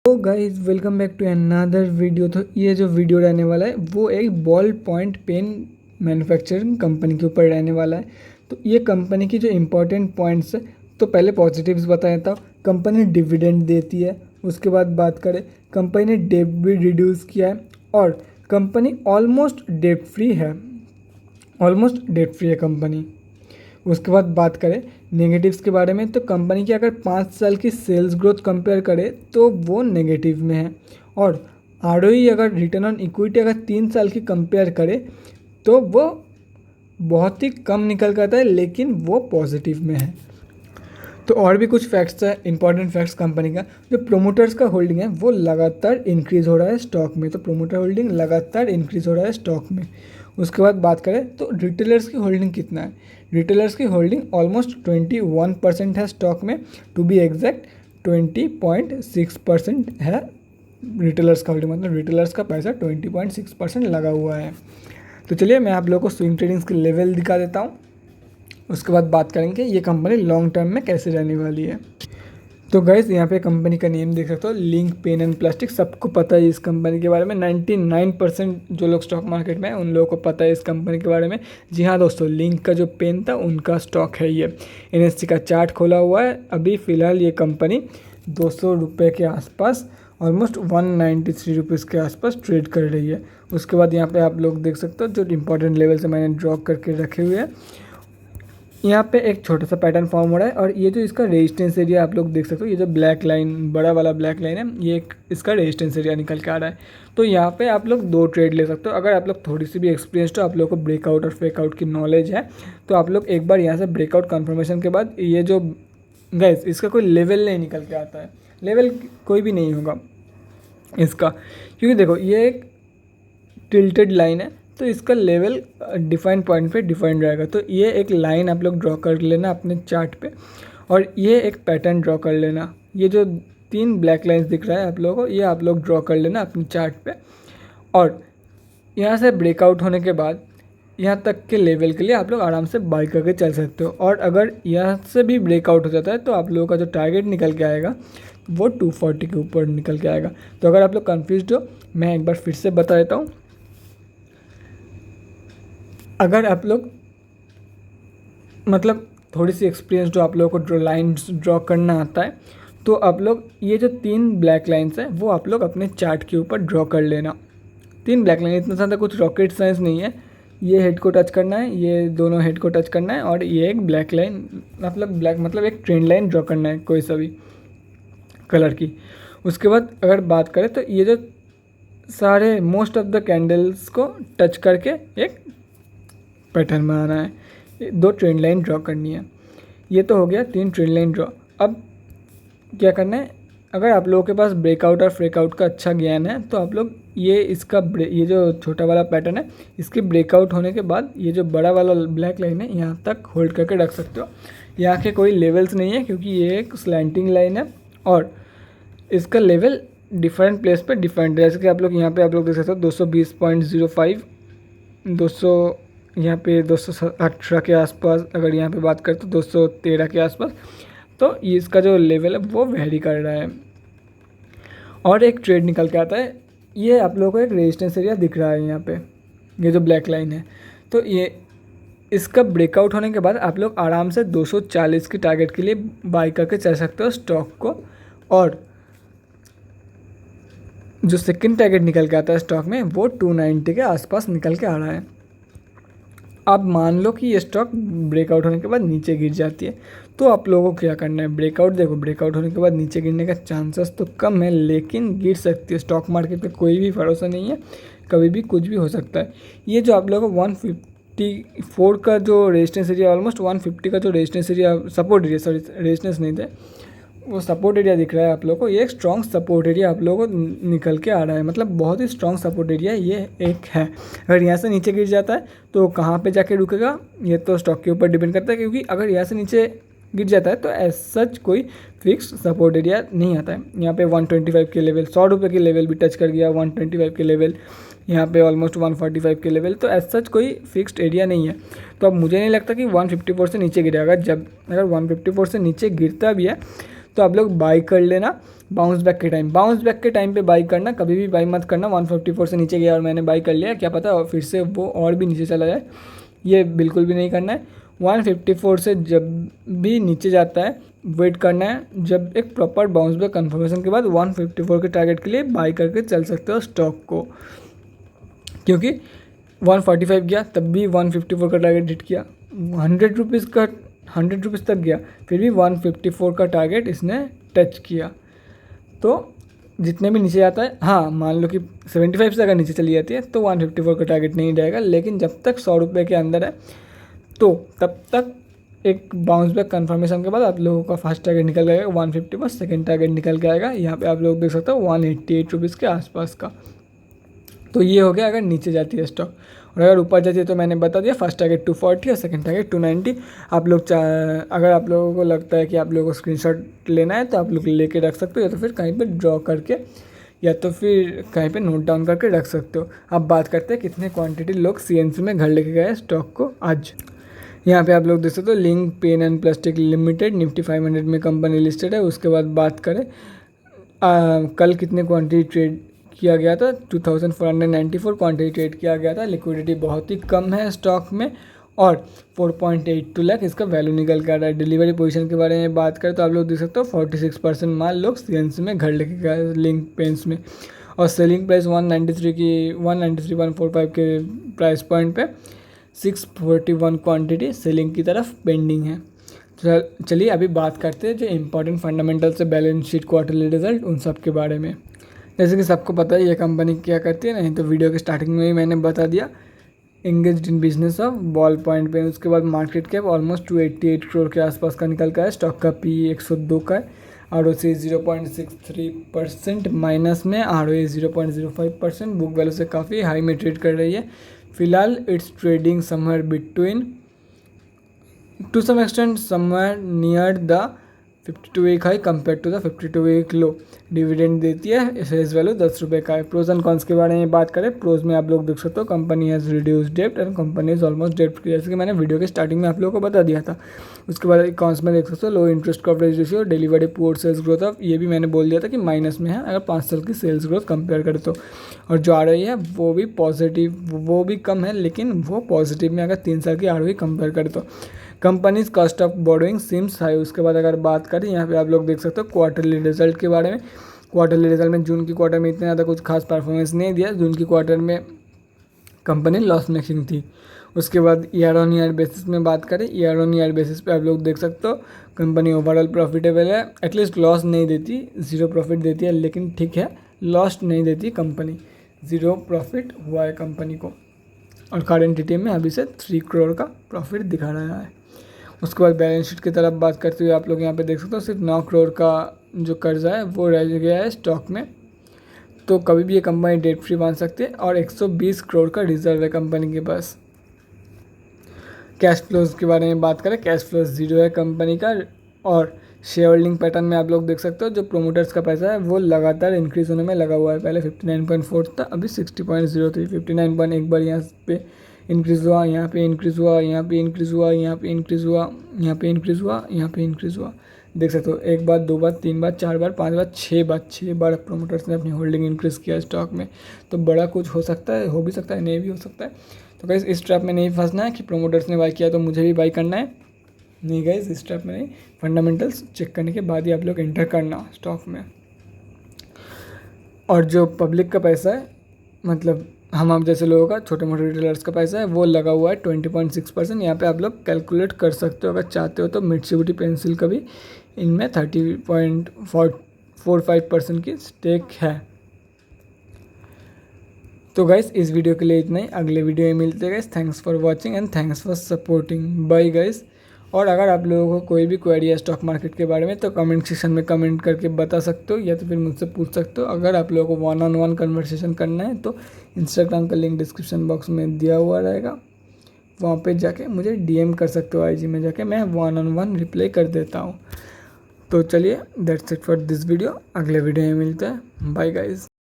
तो guys welcome back to another video. तो ये जो वीडियो रहने वाला है वो एक ball point pen manufacturing company के ऊपर रहने वाला है। तो ये कंपनी की जो इम्पोर्टेंट पॉइंट्स है, तो पहले पॉजिटिव्स बता देता हूँ। कंपनी डिविडेंड देती है। उसके बाद बात करें, कंपनी ने डेट भी रिड्यूस किया है और कंपनी ऑलमोस्ट डेट फ्री है। कंपनी। उसके बाद बात करें नेगेटिव्स के बारे में, तो कंपनी की अगर 5 साल की सेल्स ग्रोथ कंपेयर करें तो वो नेगेटिव में है। और आरओई अगर रिटर्न ऑन इक्विटी अगर 3 साल की कंपेयर करें तो वो बहुत ही कम निकल कर आता है, लेकिन वो पॉजिटिव में है। तो और भी कुछ फैक्ट्स है, इंपॉर्टेंट फैक्ट्स कंपनी का। जो प्रोमोटर्स का होल्डिंग है वो लगातार इंक्रीज़ हो रहा है स्टॉक में। तो प्रोमोटर होल्डिंग लगातार इंक्रीज़ हो रहा है स्टॉक में। उसके बाद बात करें तो रिटेलर्स की होल्डिंग कितना है। रिटेलर्स की होल्डिंग ऑलमोस्ट 21% है स्टॉक में। टू बी एग्जैक्ट 20.6% है रिटेलर्स का होल्डिंग, मतलब रिटेलर्स का पैसा 20.6% लगा हुआ है। तो चलिए मैं आप लोगों को स्विंग ट्रेडिंग्स के लेवल दिखा देता हूँ। उसके बाद बात करेंगे ये कंपनी लॉन्ग टर्म में कैसे रहने वाली है। तो गाइस यहाँ पे कंपनी का नेम देख सकते हो, लिंक पेन एंड प्लास्टिक। सबको पता है इस कंपनी के बारे में। 99% जो लोग स्टॉक मार्केट में हैं उन लोगों को पता है इस कंपनी के बारे में। जी हाँ दोस्तों, लिंक का जो पेन था उनका स्टॉक है ये। NSE का चार्ट खोला हुआ है। अभी फ़िलहाल ये कंपनी 200 रुपये के आसपास, ऑलमोस्ट 193 रुपीज़ के आसपास ट्रेड कर रही है। उसके बाद यहाँ पे आप लोग देख सकते हो जो इंपॉर्टेंट लेवल से मैंने ड्रॉ करके रखे हुए हैं। यहाँ पे एक छोटा सा पैटर्न फॉर्म हो रहा है और ये जो इसका रेजिस्टेंस एरिया आप लोग देख सकते हो, ये जो ब्लैक लाइन, बड़ा वाला ब्लैक लाइन है, ये एक इसका रेजिस्टेंस एरिया निकल के आ रहा है। तो यहाँ पे आप लोग 2 ट्रेड ले सकते हो। अगर आप लोग थोड़ी सी भी एक्सपीरियंस्ड हो, आप लोगों को ब्रेकआउट और फेकआउट की नॉलेज है, तो आप लोग एक बार यहाँ से ब्रेकआउट कन्फर्मेशन के बाद ये जो गैस इसका कोई लेवल नहीं निकल के आता है, लेवल कोई भी नहीं होगा इसका, क्योंकि देखो ये एक टिल्टेड लाइन है। तो इसका लेवल डिफाइंड पॉइंट पे डिफाइंड रहेगा। तो ये एक लाइन आप लोग ड्रॉ कर लेना अपने चार्ट पे और ये एक पैटर्न ड्रॉ कर लेना। ये जो 3 ब्लैक लाइंस दिख रहा है आप लोगों को, ये आप लोग ड्रॉ कर लेना अपने चार्ट पे। और यहाँ से ब्रेकआउट होने के बाद यहाँ तक के लेवल के लिए आप लोग आराम से बाई करके चल सकते हो। और अगर यहाँ से भी ब्रेकआउट हो जाता है तो आप लोगों का जो टारगेट निकल के आएगा वो 240 के ऊपर निकल के आएगा। तो अगर आप लोग कन्फ्यूज्ड हो, मैं एक बार फिर से बता देता हूँ। अगर आप लोग मतलब थोड़ी सी एक्सपीरियंस जो आप लोगों को लाइन्स ड्रॉ करना आता है, तो आप लोग ये जो 3 ब्लैक लाइन्स हैं वो आप लोग अपने चार्ट के ऊपर ड्रॉ कर लेना। 3 ब्लैक लाइन, इतना ज़्यादा कुछ रॉकेट साइंस नहीं है। ये हेड को टच करना है, ये दोनों हेड को टच करना है और ये एक ब्लैक लाइन, मतलब ब्लैक मतलब एक ट्रेंड लाइन ड्रॉ करना है कोई सा भी कलर की। उसके बाद अगर बात करें तो ये जो सारे मोस्ट ऑफ द कैंडल्स को टच करके एक पैटर्न बनाना है, 2 ट्रेंड लाइन ड्रॉ करनी है। ये तो हो गया 3 ट्रेंड लाइन ड्रॉ। अब क्या करना है, अगर आप लोगों के पास ब्रेकआउट और फ्रेकआउट का अच्छा ज्ञान है तो आप लोग ये जो छोटा वाला पैटर्न है, इसके ब्रेकआउट होने के बाद ये जो बड़ा वाला ब्लैक लाइन है यहाँ तक होल्ड करके रख सकते हो। यहाँ के कोई लेवल्स नहीं है क्योंकि ये एक स्लैंटिंग लाइन है और इसका लेवल डिफरेंट प्लेस पर डिफरेंट है। जैसे कि आप लोग यहाँ पे आप लोग देख सकते हो 220.05, 200 यहाँ पे 218 के आसपास। अगर यहाँ पे बात करें तो 213 के आसपास। तो ये इसका जो लेवल है वो वेरी कर रहा है और एक ट्रेड निकल के आता है। ये आप लोगों को एक रेजिस्टेंस एरिया दिख रहा है यहाँ पे, ये जो ब्लैक लाइन है। तो ये इसका ब्रेकआउट होने के बाद आप लोग आराम से 240 की टारगेट के लिए बाई करके चल सकते हो स्टॉक को। और जो सेकंड टारगेट निकल के आता है स्टॉक में वो 290 के आसपास निकल के आ रहा है। अब मान लो कि ये स्टॉक ब्रेकआउट होने के बाद नीचे गिर जाती है, तो आप लोगों को क्या करना है, ब्रेकआउट देखो, ब्रेकआउट होने के बाद नीचे गिरने का चांसेस तो कम है, लेकिन गिर सकती है। स्टॉक मार्केट पे कोई भी भरोसा नहीं है, कभी भी कुछ भी हो सकता है। ये जो आप लोगों को 154 का जो रेजिस्टेंस एरिया, ऑलमोस्ट 150 का जो resistance area, support area, sorry resistance नहीं थे, वो सपोर्ट एरिया दिख रहा है आप लोगों को। ये एक स्ट्रॉन्ग सपोर्ट एरिया आप लोगों को निकल के आ रहा है, मतलब बहुत ही स्ट्रॉन्ग सपोर्ट एरिया ये एक है। अगर यहाँ से नीचे गिर जाता है तो कहाँ पे जाके रुकेगा ये तो स्टॉक के ऊपर डिपेंड करता है, क्योंकि अगर यहाँ से नीचे गिर जाता है तो एज सच कोई फिक्स सपोर्ट एरिया नहीं आता है। यहाँ पे 125 के लेवल, 100 रुपये के लेवल भी टच कर गया, 125 के लेवल, यहाँ पे ऑलमोस्ट 145 के लेवल। तो एज सच कोई फिक्स्ड एरिया नहीं है। तो अब मुझे नहीं लगता कि 154 से नीचे गिरेगा। अगर 154 से नीचे गिरता भी है तो आप लोग बाई कर लेना बाउंस बैक के टाइम पे बाई करना, कभी भी बाई मत करना 154 से नीचे गया और मैंने बाई कर लिया, क्या पता और फिर से वो और भी नीचे चला जाए, ये बिल्कुल भी नहीं करना है। 154 से जब भी नीचे जाता है वेट करना है, जब एक प्रॉपर बाउंस बैक कन्फर्मेशन के बाद 154 के टारगेट के लिए बाई करके चल सकते हो स्टॉक को, क्योंकि 145 गया तब भी 154 का टारगेट हिट किया, 100 रुपीज़ तक गया फिर भी 154 का टारगेट इसने टच किया। तो जितने भी नीचे जाता है, हाँ मान लो कि 75 से अगर नीचे चली जाती है तो 154 का टारगेट नहीं रहेगा, लेकिन जब तक 100 रुपये के अंदर है तो तब तक एक बाउंस बैक कन्फर्मेशन के बाद आप लोगों का फर्स्ट टारगेट निकल जाएगा 151, सेकेंड टारगेट निकल के आएगा यहाँ पे आप लोग देख सकते हो 188 रुपीज़ के आसपास का। तो ये हो गया अगर नीचे जाती है स्टॉक, और अगर ऊपर जाती है तो मैंने बता दिया फर्स्ट टारगेट 240 और सेकंड टारगेट 290। आप लोग अगर आप लोगों को लगता है कि आप लोगों को स्क्रीनशॉट लेना है तो आप लोग लेके रख सकते हो, या तो फिर कहीं पे ड्रॉ करके या तो फिर कहीं पे नोट डाउन करके रख सकते हो। अब बात करते हैं कितने क्वांटिटी लोग CNC में घर लेके गए स्टॉक को आज। यहाँ पे आप लोग देख सकते हो Linc pen and plastic limited Nifty 500 में कंपनी लिस्टेड है। उसके बाद बात करें कल कितने क्वांटिटी ट्रेड किया गया था, 2494 क्वांटिटी ट्रेड किया गया था। लिक्विडिटी बहुत ही कम है स्टॉक में और 4.82 लाख इसका वैल्यू निकल के आ रहा है। डिलीवरी पोजीशन के बारे में बात करें तो आप लोग देख सकते हो 46% माल लोग CNC में घर लेके गए लिंक पेन्स में, और सेलिंग प्राइस 193.45 के प्राइस पॉइंट पे 641 क्वांटिटी सेलिंग की तरफ पेंडिंग है। चलिए अभी बात करते हैं जो इंपॉर्टेंट फंडामेंटल्स है बैलेंस शीट क्वार्टरली रिजल्ट उन सब के बारे में। जैसे कि सबको पता है ये कंपनी क्या करती है, नहीं तो वीडियो के स्टार्टिंग में ही मैंने बता दिया। Engaged in business of ball point पे। उसके बाद मार्केट कैप ऑलमोस्ट 288 करोड़ के आसपास का निकल का है। स्टॉक का PE 102 का है। ROC 0.63% माइनस में, ROE 0.05%। बुक वैल्यू से काफ़ी हाई में ट्रेड कर रही है फिलहाल। It's trading somewhere between to some extent somewhere near the 52 week high compare to the 52 week low. Dividend देती है, फेस वैल्यू 10 रुपये का है। प्रोज एंड कॉन्स के बारे में बात करें, प्रोज में आप लोग देख सकते हो company has reduce dept and company is almost dept free, जैसे कि मैंने वीडियो के स्टार्टिंग में आप लोगों को बता दिया था। उसके बाद कॉन्स में देख सकते हो low interest coverage ratio, delivery poor sales growth of, ये भी मैंने बोल दिया था कि माइनस में है अगर 5 साल की सेल्स ग्रोथ कंपेयर करें तो। और जो ROE है वो भी पॉजिटिव, वो भी कम है लेकिन वो पॉजिटिव में अगर 3 साल की ROE कंपेयर करें तो। Company's cost of borrowing seems high. उसके बाद अगर बात करें यहाँ पे आप लोग देख सकते हो क्वार्टरली रिजल्ट के बारे में। क्वार्टरली रिजल्ट में जून की क्वार्टर में इतना ज़्यादा कुछ खास परफॉर्मेंस नहीं दिया। जून की क्वार्टर में कंपनी लॉस मेकिंग थी। उसके बाद ईयर ऑन ईयर बेसिस में बात करें, ईयर ऑन ईयर बेसिस पे आप लोग देख सकते हो कंपनी ओवरऑल प्रॉफिटेबल है, एटलीस्ट लॉस नहीं देती, 0 प्रॉफिट देती है, लेकिन ठीक है लॉस नहीं देती कंपनी, 0 प्रॉफिट हुआ है कंपनी को। और करंट ETM में अभी से 3 करोड़ का प्रॉफिट दिखा रहा है। उसके बाद बैलेंस शीट की तरफ बात करते हुए आप लोग यहाँ पे देख सकते हो सिर्फ 9 करोड़ का जो कर्जा है वो रह गया है स्टॉक में। तो कभी भी ये कंपनी डेट फ्री बन सकती है और 120 करोड़ का रिजर्व है कंपनी के पास। कैश फ्लोज के बारे में बात करें, कैश फ्लोज 0 है कंपनी का। और शेयर होल्डिंग पैटर्न में आप लोग देख सकते हो जो प्रोमोटर्स का पैसा है वो लगातार इंक्रीज होने में लगा हुआ है। पहले 59.4 था, अभी 60.03, 59 एक बार यहाँ पे इंक्रीज़ हुआ, यहाँ पे इंक्रीज़ हुआ, यहाँ पे इंक्रीज़ हुआ, यहाँ पे इंक्रीज़ हुआ, यहाँ पे इंक्रीज़ हुआ, यहाँ पे इंक्रीज़ हुआ। देख सकते हो 1 बार 2 बार 3 बार 4 बार 5 बार 6 बार प्रोमोटर्स ने अपनी होल्डिंग इंक्रीज़ किया स्टॉक में। तो बड़ा कुछ हो सकता है, हो भी सकता है, नहीं भी हो सकता है। तो गाइस इस ट्रैप में नहीं फंसना है कि प्रोमोटर्स ने बाई किया तो मुझे भी बाई करना है, नहीं गाइस इस ट्रैप में नहीं। फंडामेंटल्स चेक करने के बाद ही आप लोग एंटर करना स्टॉक में। और जो पब्लिक का पैसा है, मतलब हम आप जैसे लोगों का, छोटे मोटे रिटेलर्स का पैसा है वो लगा हुआ है 20.6%। यहाँ पे आप लोग कैलकुलेट कर सकते हो अगर चाहते हो तो। मित्सुबिशी पेंसिल का भी इनमें 30.45% की स्टेक है। तो गाइस इस वीडियो के लिए इतना ही, अगले वीडियो में मिलते हैं guys. Thanks for watching and thanks for supporting, bye guys. और अगर आप लोगों को कोई भी क्वेरी है स्टॉक मार्केट के बारे में तो कमेंट सेक्शन में कमेंट करके बता सकते हो, या तो फिर मुझसे पूछ सकते हो। अगर आप लोगों को 1-on-1 कन्वर्सेशन करना है तो इंस्टाग्राम का लिंक डिस्क्रिप्शन बॉक्स में दिया हुआ रहेगा, वहाँ पे जाके मुझे DM कर सकते हो, IG में जाके मैं 1-on-1 रिप्लाई कर देता हूँ। तो चलिए that's it for this video, अगले वीडियो में मिलते हैं, बाय गाइज।